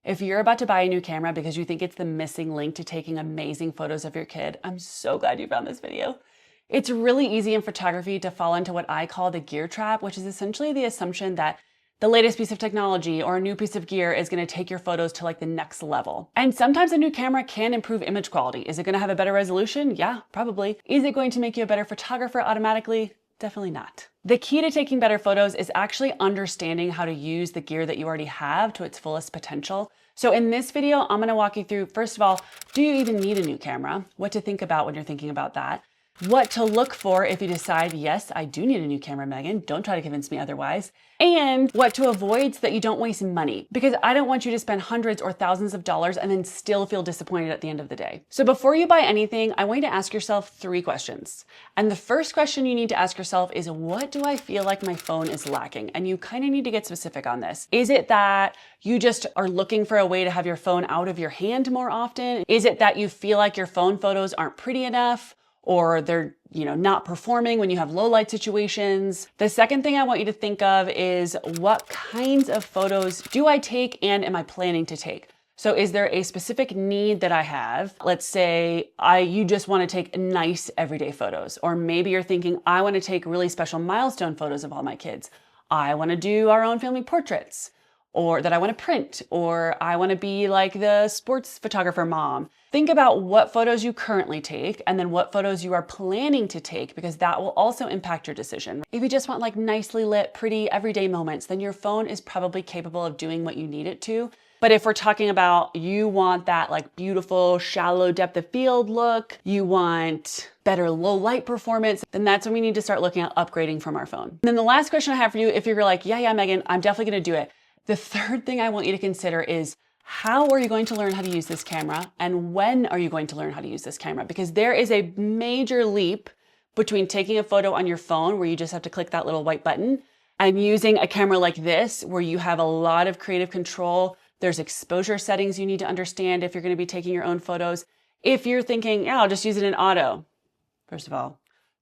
If you're about to buy a new camera because you think it's the missing link to taking amazing photos of your kid, I'm so glad you found this video. It's really easy in photography to fall into what I call the gear trap, which is essentially the assumption that the latest piece of technology or a new piece of gear is going to take your photos to like the next level. And sometimes a new camera can improve image quality. Is it going to have a better resolution? Yeah, probably. Is it going to make you a better photographer automatically? Definitely not. The key to taking better photos is actually understanding how to use the gear that you already have to its fullest potential. So in this video, I'm going to walk you through, first of all, do you even need a new camera? What to think about when you're thinking about that? What to look for if you decide, yes, I do need a new camera, Megan. Don't try to convince me otherwise. And what to avoid so that you don't waste money. Because I don't want you to spend hundreds or thousands of dollars and then still feel disappointed at the end of the day. So before you buy anything, I want you to ask yourself 3 questions. And the first question you need to ask yourself is, what do I feel like my phone is lacking? And you kind of need to get specific on this. Is it that you just are looking for a way to have your phone out of your hand more often? Is it that you feel like your phone photos aren't pretty enough? Or they're, not performing when you have low light situations? The second thing I want you to think of is, what kinds of photos do I take and am I planning to take? So is there a specific need that I have? Let's say you just want to take nice everyday photos, or maybe you're thinking, I want to take really special milestone photos of all my kids. I want to do our own family portraits, or that I want to print, or I want to be like the sports photographer mom. Think about what photos you currently take and then what photos you are planning to take, because that will also impact your decision. If you just want like nicely lit, pretty everyday moments, then your phone is probably capable of doing what you need it to. But if we're talking about you want that like beautiful shallow depth of field look, you want better low light performance, then that's when we need to start looking at upgrading from our phone. And then the last question I have for you, if you're like, yeah, Megan, I'm definitely going to do it. The third thing I want you to consider is, how are you going to learn how to use this camera? And when are you going to learn how to use this camera? Because there is a major leap between taking a photo on your phone where you just have to click that little white button and using a camera like this where you have a lot of creative control. There's exposure settings you need to understand if you're going to be taking your own photos. If you're thinking, yeah, I'll just use it in auto. First of all,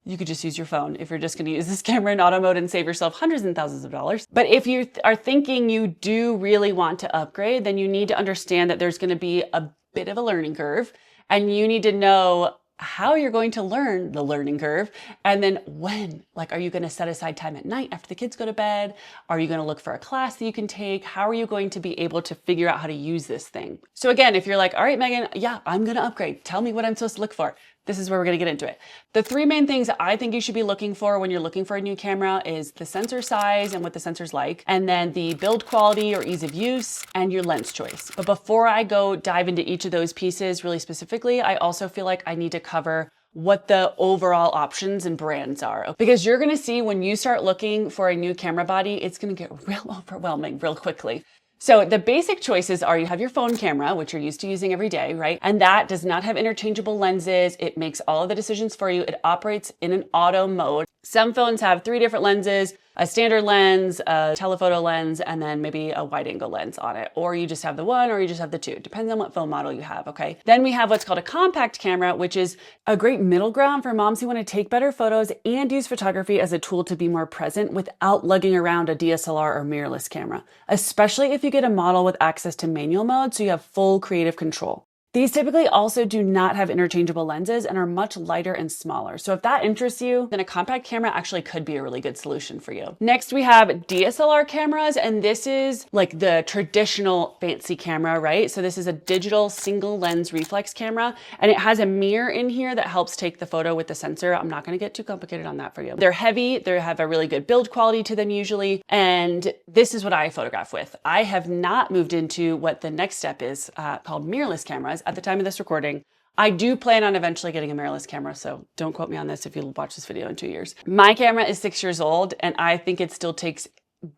you could just use your phone if you're just going to use this camera in auto mode and save yourself hundreds and thousands of dollars. But if you are thinking you do really want to upgrade, then you need to understand that there's going to be a bit of a learning curve, and you need to know how you're going to learn the learning curve, and then when. Like, are you going to set aside time at night after the kids go to bed? Are you going to look for a class that you can take? How are you going to be able to figure out how to use this thing? So again, if you're like, all right, Megan, yeah, I'm going to upgrade. Tell me what I'm supposed to look for. This is where we're going to get into it. The 3 main things I think you should be looking for when you're looking for a new camera is the sensor size and what the sensor's like, and then the build quality or ease of use, and your lens choice. But before I go dive into each of those pieces really specifically, I also feel like I need to cover what the overall options and brands are. Because you're going to see when you start looking for a new camera body, it's going to get real overwhelming real quickly. So the basic choices are, you have your phone camera, which you're used to using every day, right? And that does not have interchangeable lenses. It makes all of the decisions for you. It operates in an auto mode. Some phones have 3 different lenses, a standard lens, a telephoto lens, and then maybe a wide angle lens on it. Or you just have the 1, or you just have the 2. Depends on what phone model you have, okay? Then we have what's called a compact camera, which is a great middle ground for moms who want to take better photos and use photography as a tool to be more present without lugging around a DSLR or mirrorless camera, especially if you get a model with access to manual mode so you have full creative control. These typically also do not have interchangeable lenses and are much lighter and smaller. So if that interests you, then a compact camera actually could be a really good solution for you. Next, we have DSLR cameras, and this is like the traditional fancy camera, right? So this is a digital single lens reflex camera, and it has a mirror in here that helps take the photo with the sensor. I'm not going to get too complicated on that for you. They're heavy, they have a really good build quality to them usually, and this is what I photograph with. I have not moved into what the next step is called mirrorless cameras. At the time of this recording, I do plan on eventually getting a mirrorless camera, so don't quote me on this if you watch this video in 2 years. My camera is 6 years old, and I think it still takes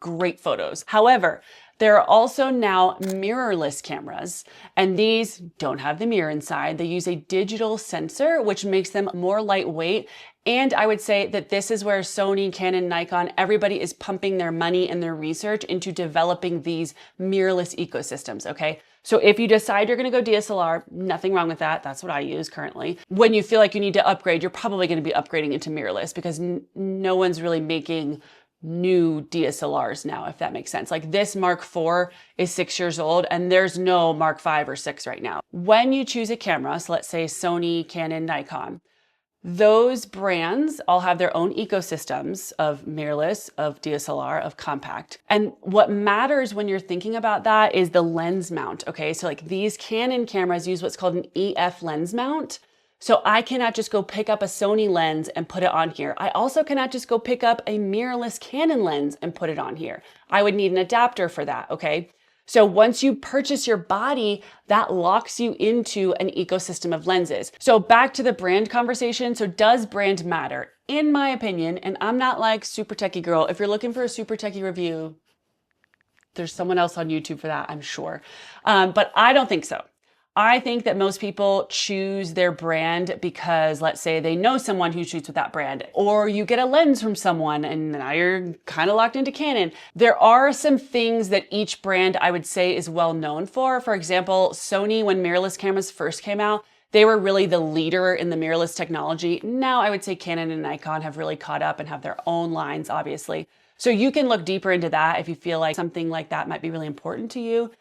great photos. However, there are also now mirrorless cameras, and these don't have the mirror inside. They use a digital sensor, which makes them more lightweight. And I would say that this is where Sony, Canon, Nikon, everybody is pumping their money and their research into developing these mirrorless ecosystems, okay? So if you decide you're gonna go DSLR, nothing wrong with that. That's what I use currently. When you feel like you need to upgrade, you're probably gonna be upgrading into mirrorless because no one's really making new DSLRs now, if that makes sense. Like this Mark IV is 6 years old and there's no Mark V or 6 right now. When you choose a camera, so let's say Sony, Canon, Nikon, those brands all have their own ecosystems of mirrorless, of DSLR, of compact. And what matters when you're thinking about that is the lens mount, okay? So like these Canon cameras use what's called an EF lens mount. So I cannot just go pick up a Sony lens and put it on here. I also cannot just go pick up a mirrorless Canon lens and put it on here. I would need an adapter for that, okay? So once you purchase your body, that locks you into an ecosystem of lenses. So back to the brand conversation. So does brand matter? In my opinion, and I'm not like super techie girl. If you're looking for a super techie review, there's someone else on YouTube for that, I'm sure. But I don't think so. I think that most people choose their brand because, let's say, they know someone who shoots with that brand, or you get a lens from someone and now you're kind of locked into Canon. There are some things that each brand, I would say, is well known for. For example, Sony, when mirrorless cameras first came out, they were really the leader in the mirrorless technology. Now I would say Canon and Nikon have really caught up and have their own lines, obviously. So you can look deeper into that if you feel like something like that might be really important to you.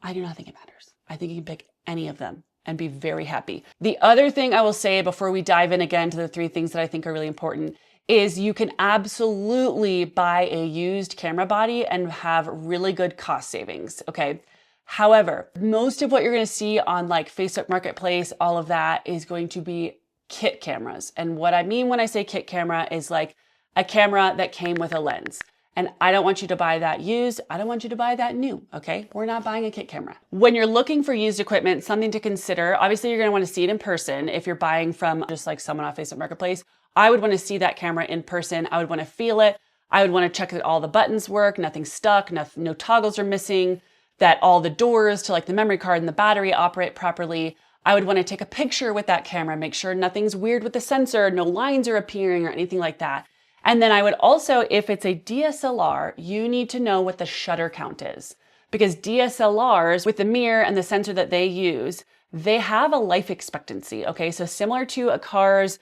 I do not think it matters. I think you can pick any of them and be very happy. The other thing I will say before we dive in again to the 3 things that I think are really important is you can absolutely buy a used camera body and have really good cost savings, okay? However, most of what you're gonna see on like Facebook Marketplace, all of that is going to be kit cameras. And what I mean when I say kit camera is like a camera that came with a lens. And I don't want you to buy that used. I don't want you to buy that new, okay? We're not buying a kit camera. When you're looking for used equipment, something to consider, obviously you're gonna wanna see it in person. If you're buying from just like someone off Facebook Marketplace, I would wanna see that camera in person. I would wanna feel it. I would wanna check that all the buttons work, nothing's stuck, no toggles are missing, that all the doors to like the memory card and the battery operate properly. I would wanna take a picture with that camera, make sure nothing's weird with the sensor, no lines are appearing or anything like that. And then I would also, if it's a DSLR, you need to know what the shutter count is. Because DSLRs, with the mirror and the sensor that they use, they have a life expectancy, okay? So similar to a car's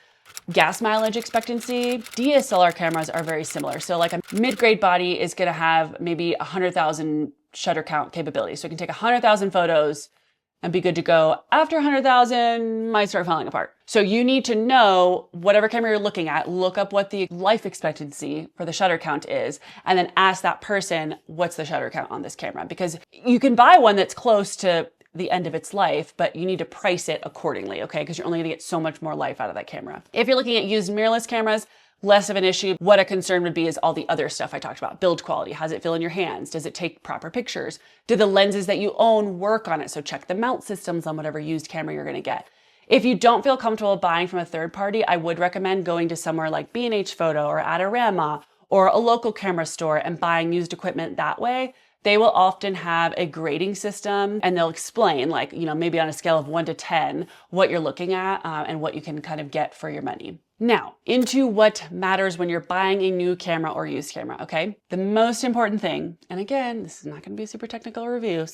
gas mileage expectancy, DSLR cameras are very similar. So like a mid-grade body is gonna have maybe 100,000 shutter count capability. So it can take 100,000 photos and be good to go. After 100,000, might start falling apart. So you need to know whatever camera you're looking at, look up what the life expectancy for the shutter count is, and then ask that person, what's the shutter count on this camera? Because you can buy one that's close to the end of its life, but you need to price it accordingly, okay? Because you're only gonna get so much more life out of that camera. If you're looking at used mirrorless cameras, less of an issue. What a concern would be is all the other stuff I talked about. Build quality, how does it feel in your hands? Does it take proper pictures? Do the lenses that you own work on it? So check the mount systems on whatever used camera you're gonna get. If you don't feel comfortable buying from a third party, I would recommend going to somewhere like B&H Photo or Adorama or a local camera store and buying used equipment that way. They will often have a grading system and they'll explain like, you know, maybe on a scale of 1 to 10, what you're looking at and what you can kind of get for your money. Now, into what matters when you're buying a new camera or used camera, okay? The most important thing, and again, this is not gonna be a super technical review,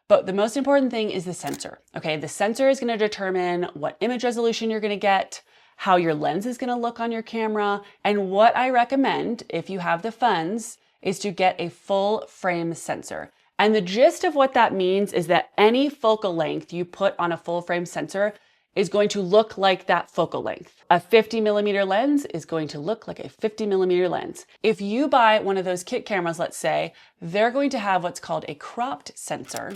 but the most important thing is the sensor, okay? The sensor is gonna determine what image resolution you're gonna get, how your lens is gonna look on your camera, and what I recommend, if you have the funds, is to get a full frame sensor. And the gist of what that means is that any focal length you put on a full frame sensor is going to look like that focal length. A 50mm lens is going to look like a 50mm lens. If you buy one of those kit cameras, let's say, they're going to have what's called a cropped sensor,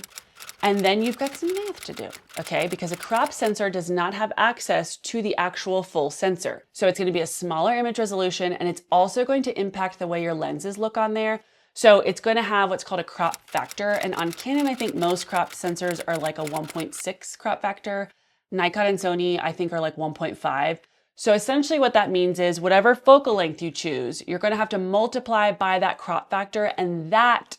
and then you've got some math to do, okay? Because a cropped sensor does not have access to the actual full sensor. So it's gonna be a smaller image resolution, and it's also going to impact the way your lenses look on there. So it's going to have what's called a crop factor, and on Canon, I think most cropped sensors are like a 1.6 crop factor. Nikon and Sony, I think, are like 1.5. So essentially what that means is whatever focal length you choose, you're gonna have to multiply by that crop factor, and that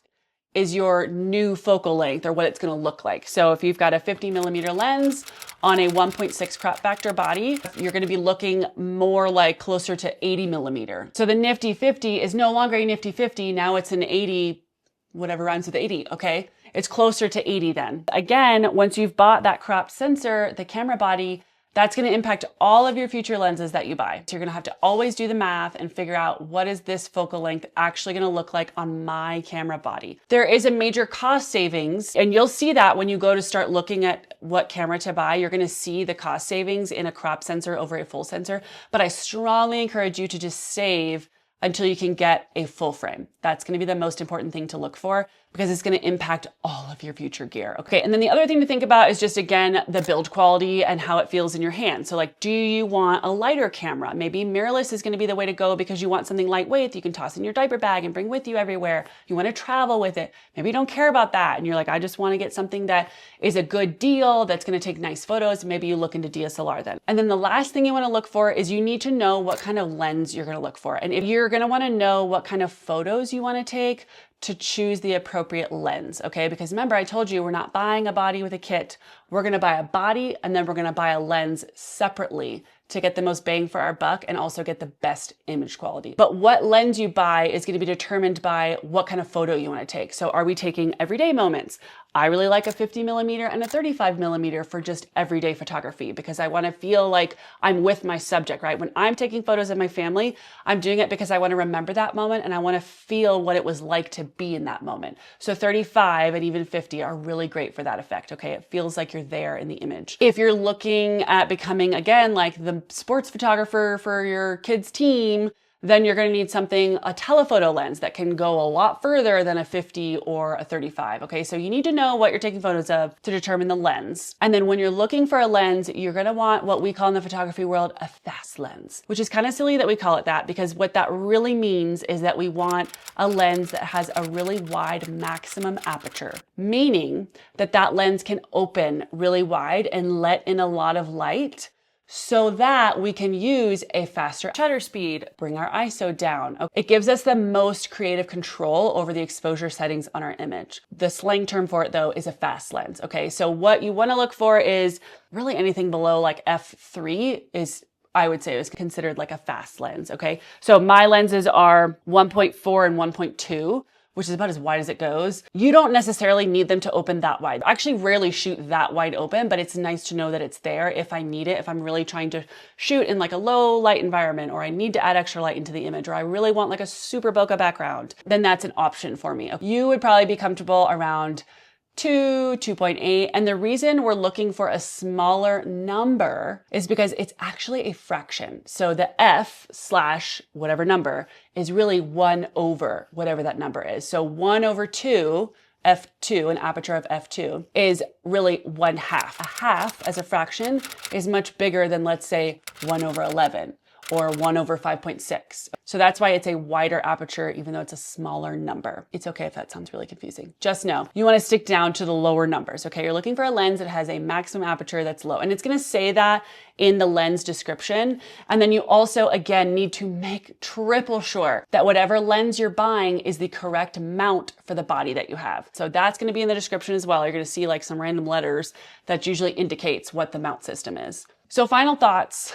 is your new focal length or what it's gonna look like. So if you've got a 50mm lens on a 1.6 crop factor body, you're gonna be looking more like closer to 80mm. So the nifty 50 is no longer a nifty 50, now it's an 80, whatever rhymes with 80, okay? It's closer to 80 then. Again, once you've bought that cropped sensor, the camera body, that's going to impact all of your future lenses that you buy. So you're going to have to always do the math and figure out what is this focal length actually going to look like on my camera body. There is a major cost savings, and you'll see that when you go to start looking at what camera to buy. You're going to see the cost savings in a crop sensor over a full sensor, but I strongly encourage you to just save until you can get a full frame. That's going to be the most important thing to look for because it's going to impact all of your future gear. Okay, and then the other thing to think about is just, again, the build quality and how it feels in your hand. So like, do you want a lighter camera? Maybe mirrorless is going to be the way to go because you want something lightweight that you can toss in your diaper bag and bring with you everywhere. You want to travel with it. Maybe you don't care about that. And you're like, I just want to get something that is a good deal, that's going to take nice photos. Maybe you look into DSLR then. And then the last thing you want to look for is you need to know what kind of lens you're going to look for. And if you're going to want to know what kind of photos you want to take, to choose the appropriate lens, okay? Because remember, I told you we're not buying a body with a kit. We're gonna buy a body and then we're gonna buy a lens separately to get the most bang for our buck and also get the best image quality. But what lens you buy is gonna be determined by what kind of photo you wanna take. So are we taking everyday moments? I really like a 50mm and a 35mm for just everyday photography because I wanna feel like I'm with my subject, right? When I'm taking photos of my family, I'm doing it because I wanna remember that moment and I wanna feel what it was like to be in that moment. So 35 and even 50 are really great for that effect, okay? It feels like you're there in the image. If you're looking at becoming, again, like the sports photographer for your kids' team, then you're going to need something, a telephoto lens that can go a lot further than a 50 or a 35. Okay, so you need to know what you're taking photos of to determine the lens. And then when you're looking for a lens, you're going to want what we call in the photography world a fast lens, which is kind of silly that we call it that because what that really means is that we want a lens that has a really wide maximum aperture, meaning that that lens can open really wide and let in a lot of light, so that we can use a faster shutter speed, bring our ISO down. It gives us the most creative control over the exposure settings on our image. The slang term for it though is a fast lens, okay? So what you wanna look for is really anything below like f3 is, I would say, is considered like a fast lens, okay? So my lenses are 1.4 and 1.2. Which is about as wide as it goes. You don't necessarily need them to open that wide. I actually rarely shoot that wide open, but it's nice to know that it's there if I need it, if I'm really trying to shoot in like a low light environment, or I need to add extra light into the image, or I really want like a super bokeh background, then that's an option for me. You would probably be comfortable around 2.8. And the reason we're looking for a smaller number is because it's actually a fraction. So the F slash whatever number is really 1 over whatever that number is. So 1 over 2, f2, an aperture of f2, is really 1/2. A half as a fraction is much bigger than, let's say, 1 over 11. Or 1 over 5.6. So that's why it's a wider aperture, even though it's a smaller number. It's okay if that sounds really confusing. Just know, you wanna stick down to the lower numbers, okay? You're looking for a lens that has a maximum aperture that's low. And it's gonna say that in the lens description. And then you also, again, need to make triple sure that whatever lens you're buying is the correct mount for the body that you have. So that's gonna be in the description as well. You're gonna see like some random letters that usually indicates what the mount system is. So final thoughts.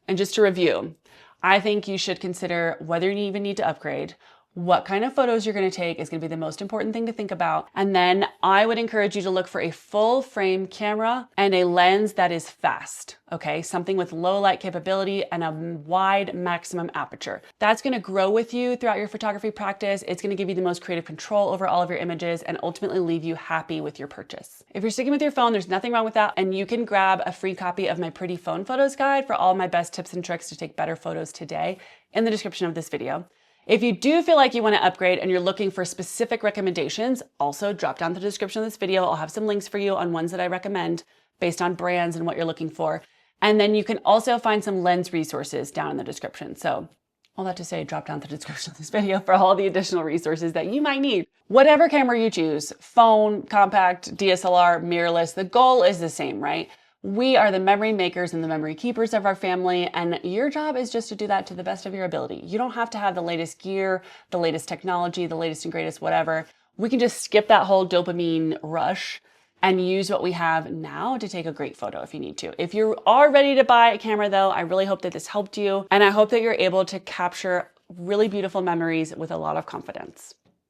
And just to review, I think you should consider whether you even need to upgrade, what kind of photos you're going to take is going to be the most important thing to think about. And then I would encourage you to look for a full frame camera and a lens that is fast, okay? Something with low light capability and a wide maximum aperture. That's going to grow with you throughout your photography practice. It's going to give you the most creative control over all of your images and ultimately leave you happy with your purchase. If you're sticking with your phone, there's nothing wrong with that. And you can grab a free copy of my Pretty Phone Photos Guide for all my best tips and tricks to take better photos today in the description of this video. If you do feel like you want to upgrade and you're looking for specific recommendations, also drop down the description of this video. I'll have some links for you on ones that I recommend based on brands and what you're looking for. And then you can also find some lens resources down in the description. So all that to say, drop down the description of this video for all the additional resources that you might need. Whatever camera you choose, phone, compact, DSLR, mirrorless, the goal is the same, right? We are the memory makers and the memory keepers of our family, and your job is just to do that to the best of your ability. You don't have to have the latest gear, the latest technology, the latest and greatest whatever. We can just skip that whole dopamine rush and use what we have now to take a great photo if you need to. If you are ready to buy a camera though, I really hope that this helped you, and I hope that you're able to capture really beautiful memories with a lot of confidence.